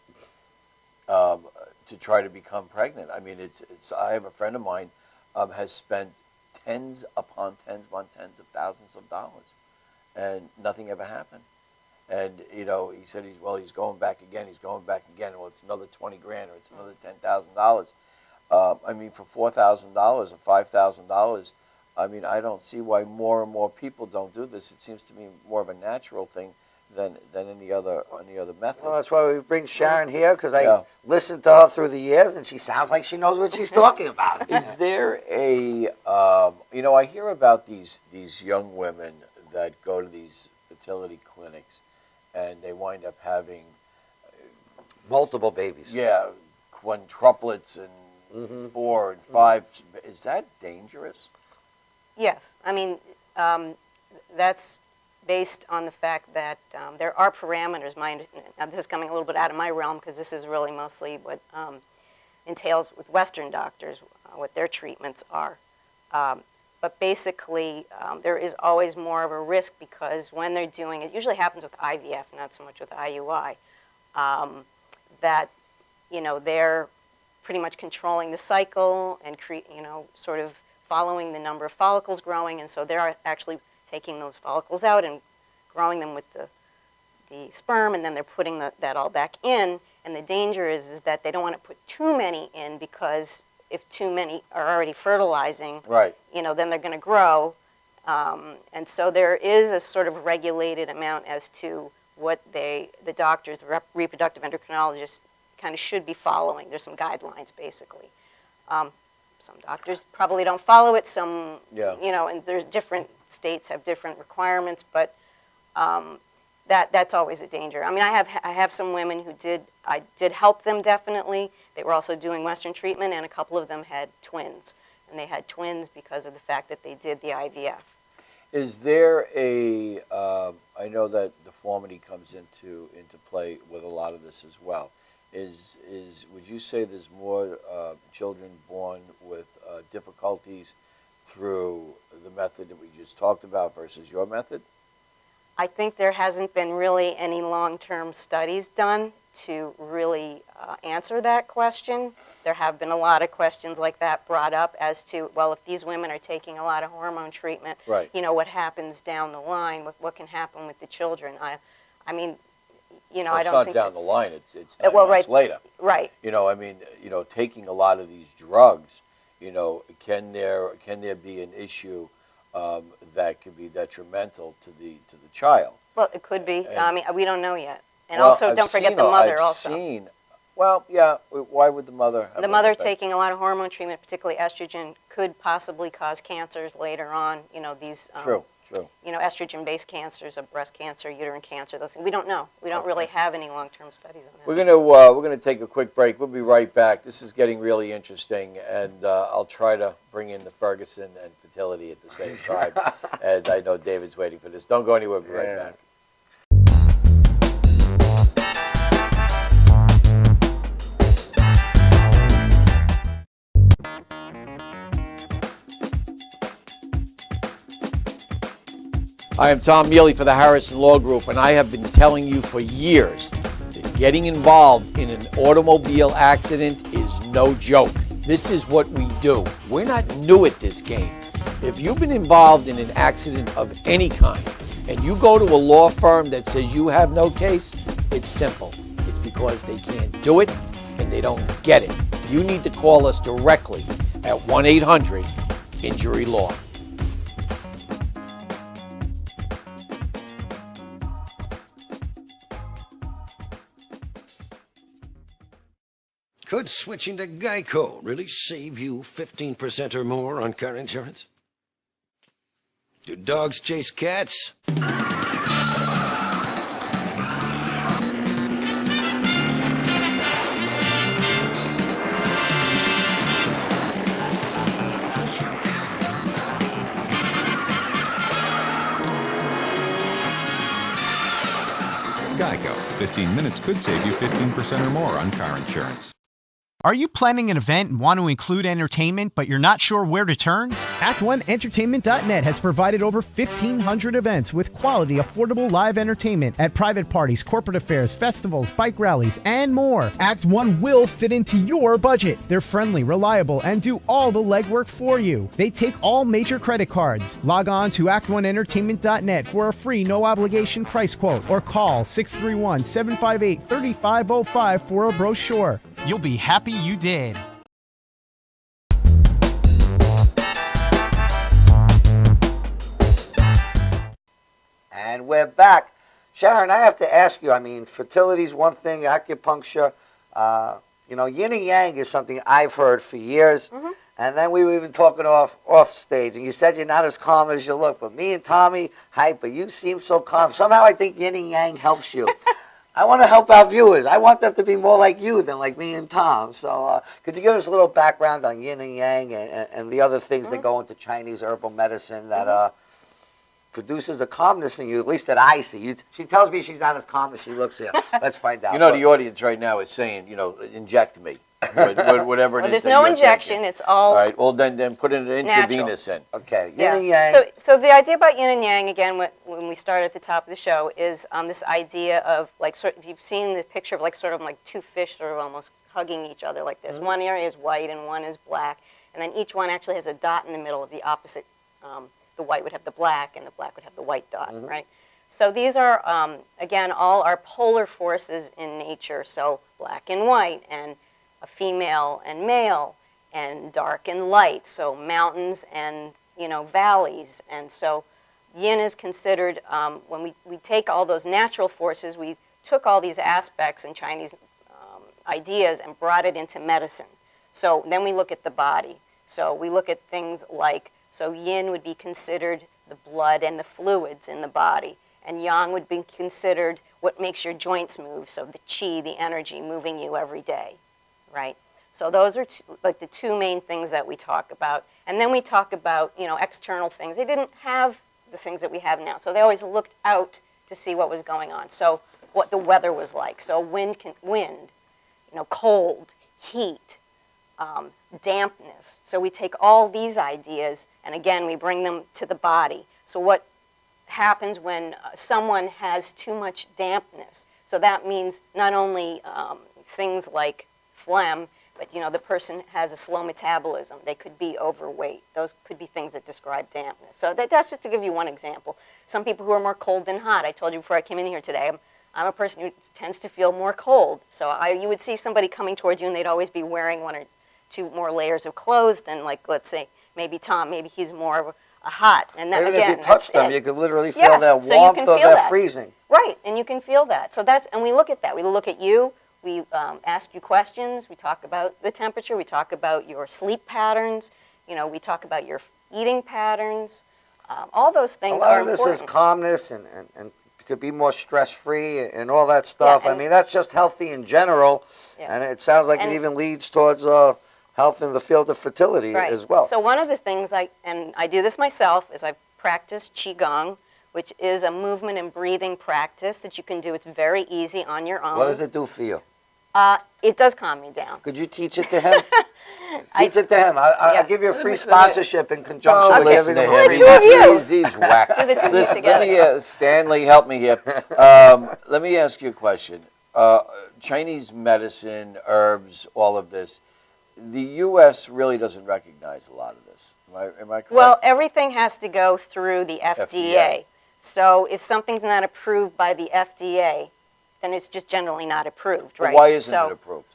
to try to become pregnant. I mean, I have a friend of mine has spent tens upon tens of thousands of dollars, and nothing ever happened. And you know, he said he's going back again. He's going back again. Well, it's another 20 grand, or it's another $10,000. I mean, for $4,000 or $5,000, I mean, I don't see why more and more people don't do this. It seems to me more of a natural thing than any other method. well, that's why we bring Sharon here, because I Yeah. listened to her through the years, and she sounds like she knows what she's talking about. Is there a you know, I hear about these young women that go to these fertility clinics, and they wind up having Multiple babies. quintuplets and 4 and 5. Is that dangerous? Yes, I mean that's based on the fact that there are parameters. Now this is coming a little bit out of my realm because this is really mostly what entails with Western doctors, what their treatments are. But basically, there is always more of a risk because when they're doing it, usually happens with IVF, not so much with IUI, that you know they're pretty much controlling the cycle and sort of following the number of follicles growing, and so they're actually taking those follicles out and growing them with the sperm, and then they're putting that all back in. And the danger is that they don't want to put too many in because if too many are already fertilizing, Right. you know, then they're going to grow. And so there is a sort of regulated amount as to what the doctors, the reproductive endocrinologists, kind of should be following. There's some guidelines, basically. Some doctors probably don't follow it. Some, Yeah. and there's different states have different requirements, but that's always a danger. I mean, I have some women who I did help them definitely. They were also doing Western treatment, and a couple of them had twins, and they had twins because of the fact that they did the IVF. Is there I know that deformity comes into play with a lot of this as well. Would you say there's more children born with difficulties through the method that we just talked about versus your method? I think there hasn't been really any long-term studies done to really answer that question. There have been a lot of questions like that brought up as to, well, if these women are taking a lot of hormone treatment, right, what happens down the line? What can happen with the children? I mean, well, I it's don't not think down the line. It's 9 well, months right, later. Right. I mean, taking a lot of these drugs, can there be an issue that could be detrimental to the child? Well, it could be. I mean, we don't know yet. And Well, also, don't forget the mother also. Well, yeah. Why would the mother have The mother effect? taking a lot of hormone treatment, particularly estrogen, could possibly cause cancers later on. These True. estrogen-based cancers of breast cancer, uterine cancer. Those things. We don't know. We don't really have any long-term studies on that. We're gonna take a quick break. We'll be right back. This is getting really interesting, and I'll try to bring in the Ferguson and fertility at the same time. And I know David's waiting for this. Don't go anywhere. We'll be right back. I am Tom Mele for the Harrison Law Group, and I have been telling you for years that getting involved in an automobile accident is no joke. This is what we do. We're not new at this game. If you've been involved in an accident of any kind, and you go to a law firm that says you have no case, it's simple. It's because they can't do it and they don't get it. You need to call us directly at 1-800-INJURY-LAW. Could switching to Geico really save you 15% or more on car insurance? Do dogs chase cats? Geico. 15 minutes could save you 15% or more on car insurance. Are you planning an event and want to include entertainment, but you're not sure where to turn? Act1Entertainment.net has provided over 1,500 events with quality, affordable live entertainment at private parties, corporate affairs, festivals, bike rallies, and more. Act 1 will fit into your budget. They're friendly, reliable, and do all the legwork for you. They take all major credit cards. Log on to Act1Entertainment.net for a free, no-obligation price quote, or call 631-758-3505 for a brochure. You'll be happy you did. And we're back. Sharon, I have to ask you, I mean, fertility is one thing, acupuncture, yin and yang is something I've heard for years. Mm-hmm. And then we were even talking off stage, and you said you're not as calm as you look. But me and Tommy, but you seem so calm. Somehow I think yin and yang helps you. I want to help our viewers. I want them to be more like you than like me and Tom. So could you give us a little background on yin and yang and the other things that go into Chinese herbal medicine that produces a calmness in you, at least that I see? She tells me she's not as calm as she looks here. Let's find out. The audience right now is saying, inject me. Whatever it is. There's no injection. It's all right. Well, then put an intravenous in. Okay. Yin and yang. So the idea about yin and yang, again, when we start at the top of the show, is this idea of you've seen the picture of sort of like two fish sort of almost hugging each other like this. Mm-hmm. One area is white and one is black, and then each one actually has a dot in the middle of the opposite. The white would have the black, and the black would have the white dot, mm-hmm. right? So these are, again, all our polar forces in nature. So black and white, and a female and male, and dark and light, so mountains and valleys. And so yin is considered, when we take all those natural forces, we took all these aspects in Chinese ideas and brought it into medicine. So then we look at the body. So we look at things like, so yin would be considered the blood and the fluids in the body, and yang would be considered what makes your joints move, so the qi, the energy moving you every day, right? So those are like the two main things that we talk about. And then we talk about, external things. They didn't have the things that we have now, so they always looked out to see what was going on. So what the weather was like. So wind, cold, heat, dampness. So we take all these ideas, and again, we bring them to the body. So what happens when someone has too much dampness? So that means not only things like phlegm, but the person has a slow metabolism. They could be overweight. Those could be things that describe dampness. So that's just to give you one example. Some people who are more cold than hot. I told you before I came in here today, I'm a person who tends to feel more cold. So you would see somebody coming towards you, and they'd always be wearing one or two more layers of clothes than, like, let's say, maybe Tom. Maybe he's more of a hot. And that, Even again, if you touch them, you could literally feel that warmth of that freezing. Right, and you can feel that. So and we look at that. We look at you. We ask you questions. We talk about the temperature. We talk about your sleep patterns. We talk about your eating patterns. All those things are important. A lot of this is calmness and to be more stress-free and all that stuff. Yeah, I mean, that's just healthy in general. Yeah. And it sounds like it even leads towards health in the field of fertility as well. So one of the things, and I do this myself, is I practice Qigong, which is a movement and breathing practice that you can do. It's very easy on your own. What does it do for you? It does calm me down. Could you teach it to him? Teach it to him. I'll give you a free sponsorship in conjunction with listen everything. to him. The two of you. He's whack. Do the two of you Listen, together. let me, Stanley, help me here. Let me ask you a question. Chinese medicine, herbs, all of this. The U.S. really doesn't recognize a lot of this. Am I correct? Well, everything has to go through the FDA. FDA. So if something's not approved by the FDA, then it's just generally not approved, right? Why isn't it approved?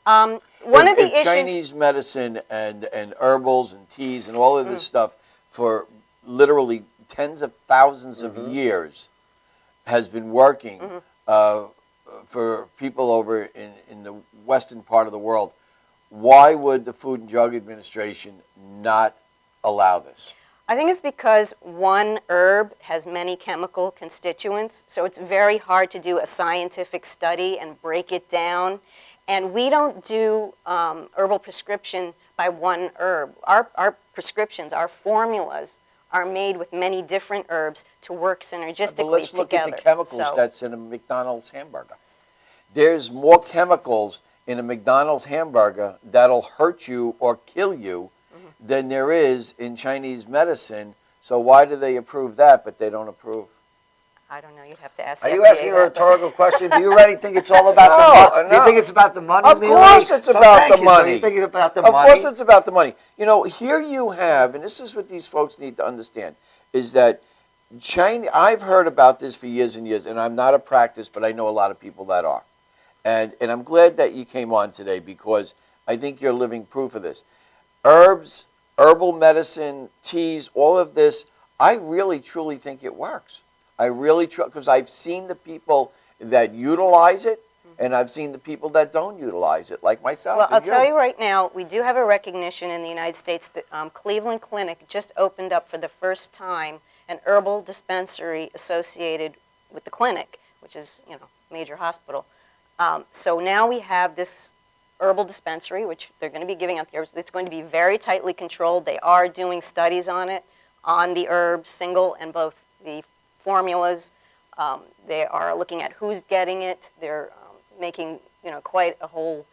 One of the issues. Chinese medicine and herbals and teas and all of this stuff for literally tens of thousands of years has been working for people over in the western part of the world. Why would the Food and Drug Administration not allow this? I think it's because one herb has many chemical constituents, so it's very hard to do a scientific study and break it down. And we don't do herbal prescription by one herb. Our prescriptions, our formulas, are made with many different herbs to work synergistically But let's look together. at the chemicals that's in a McDonald's hamburger. There's more chemicals in a McDonald's hamburger that'll hurt you or kill you than there is in Chinese medicine. So why do they approve that, but they don't approve? I don't know. You'd have to ask. Are the you FDA asking a that, rhetorical question? Do you really think it's all about the money? Do you think it's about the money, Of Mele? course it's about the So money. you think it's about the Of money? course it's about the money. Here you have, and this is what these folks need to understand, is that China, I've heard about this for years and years, and I'm not a practice, but I know a lot of people that are. And I'm glad that you came on today because I think you're living proof of this. Herbs, herbal medicine, teas, all of this, I really truly think it works. I really because I've seen the people that utilize it, and I've seen the people that don't utilize it, like myself. Well, I'll and tell you right now, we do have a recognition in the United States that Cleveland Clinic just opened up for the first time an herbal dispensary associated with the clinic, which is, major hospital. So now we have this herbal dispensary, which they're going to be giving out the herbs. It's going to be very tightly controlled. They are doing studies on it, on the herbs, single and both the formulas. They are looking at who's getting it. They're making, quite a whole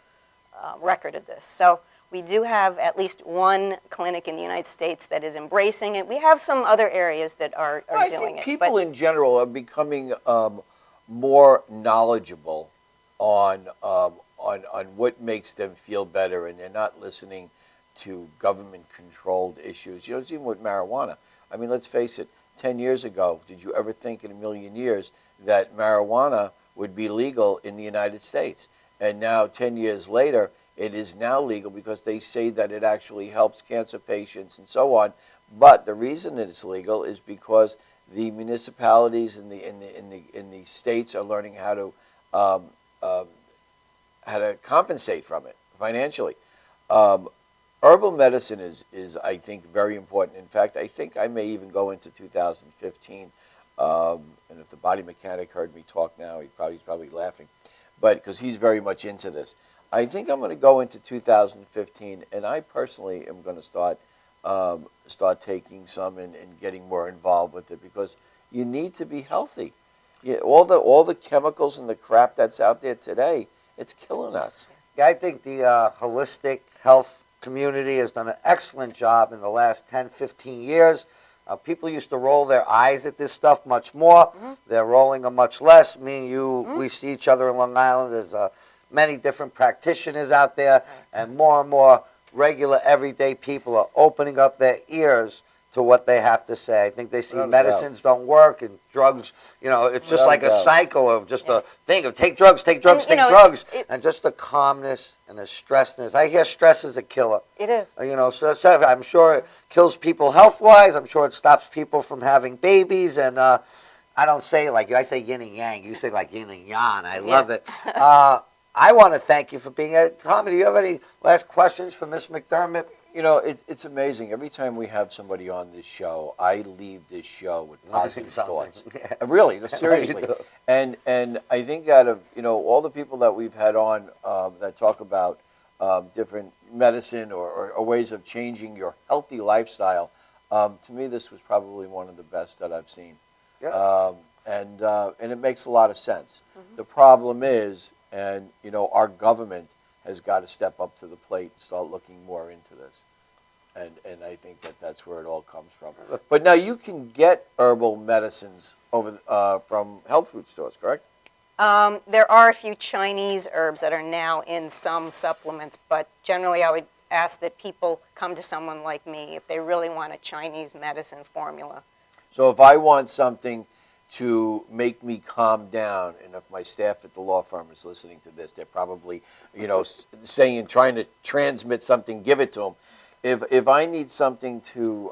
record of this. So we do have at least one clinic in the United States that is embracing it. We have some other areas that are I doing think it. people in general are becoming more knowledgeable on what makes them feel better, and they're not listening to government-controlled issues. It's even with marijuana. I mean, let's face it, 10 years ago, did you ever think in a million years that marijuana would be legal in the United States? And now, 10 years later, it is now legal because they say that it actually helps cancer patients and so on. But the reason it's legal is because the municipalities in the states are learning how to compensate from it financially. Herbal medicine is, I think, very important. In fact, I think I may even go into 2015. And if the body mechanic heard me talk now, he's probably laughing, but because he's very much into this. I think I'm going to go into 2015, and I personally am going to start taking some and getting more involved with it, because you need to be healthy. Yeah, all the chemicals and the crap that's out there today, it's killing us. Yeah, I think the holistic health community has done an excellent job in the last 10, 15 years. People used to roll their eyes at this stuff much more. They're rolling them much less. Me and you, we see each other in Long Island. There's many different practitioners out there, and more regular, everyday people are opening up their ears to what they have to say. I think they see medicines don't work and drugs, it's just like a cycle of just a thing of take drugs, take drugs, take drugs, and just the calmness and the stressness. I hear stress is a killer. It is. So I'm sure it kills people health-wise. I'm sure it stops people from having babies, and I don't say it like you. I say yin and yang. You say like yin and yang. I love it. I want to thank you for being here. Tommy, do you have any last questions for Miss McDermott? It's amazing. Every time we have somebody on this show, I leave this show with positive thoughts. Yeah. Really, seriously. And I think out of all the people that we've had on that talk about different medicine or ways of changing your healthy lifestyle, to me this was probably one of the best that I've seen. Yeah. And it makes a lot of sense. The problem is, our government has got to step up to the plate and start looking more into this. And I think that's where it all comes from. But now you can get herbal medicines from health food stores, correct? There are a few Chinese herbs that are now in some supplements, but generally I would ask that people come to someone like me if they really want a Chinese medicine formula. So if I want something to make me calm down, and if my staff at the law firm is listening to this, they're probably, trying to transmit something, give it to them. If I need something to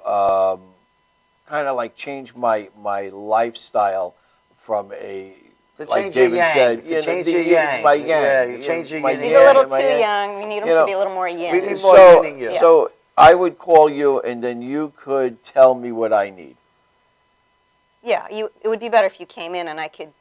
kind of like change my lifestyle from a, like David said, you change your yang. My yang. Yeah, you change your yin. He's a little too young. We need him to be a little more yin. We need more yin in you. So I would call you, and then you could tell me what I need. Yeah, it would be better if you came in and I could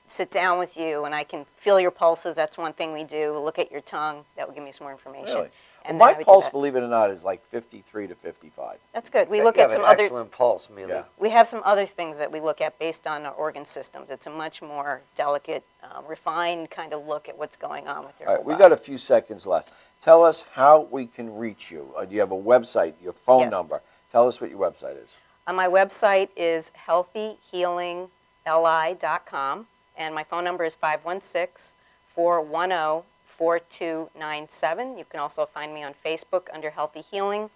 sit down with you and I can feel your pulses. That's one thing we do. Look at your tongue. That would give me some more information. Really? And my pulse, believe it or not, is like 53 to 55. That's good. We look at some other excellent pulse, Mele. Yeah. We have some other things that we look at based on our organ systems. It's a much more delicate, refined kind of look at what's going on with your All right, whole we've body. got a few seconds left. Tell us how we can reach you. Do you have a website, your phone Yes. number? Tell us what your website is. My website is healthyhealingli.com, and my phone number is 516-410-4297. You can also find me on Facebook under Healthy Healing,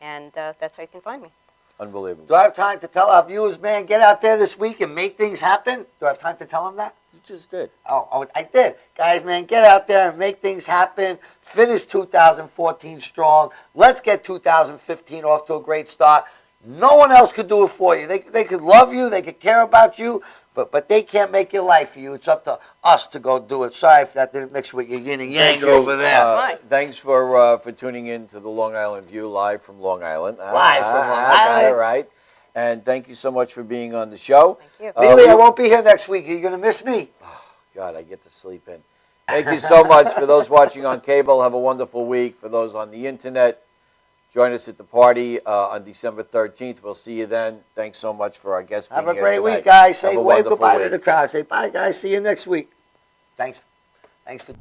and that's how you can find me. Unbelievable. Do I have time to tell our viewers, man, get out there this week and make things happen? Do I have time to tell them that? You just did. Oh, I did. Guys, man, get out there and make things happen. Finish 2014 strong. Let's get 2015 off to a great start. No one else could do it for you. They could love you, they could care about you, but they can't make your life for you. It's up to us to go do it. Sorry if that didn't mix with your yin and yang over there. Thanks for tuning in to the Long Island View, live from Long Island. Live from Long Got it Island. right. And thank you so much for being on the show. Thank you. Mele, I won't be here next week. Are you going to miss me? God, I get to sleep in. Thank you so much. For those watching on cable, have a wonderful week. For those on the internet, join us at the party on December 13th. We'll see you then. Thanks so much for our guests being Have a here great tonight. week, guys. Have Say a wave wonderful goodbye to week. the crowd. Say bye, guys. See you next week. Thanks for...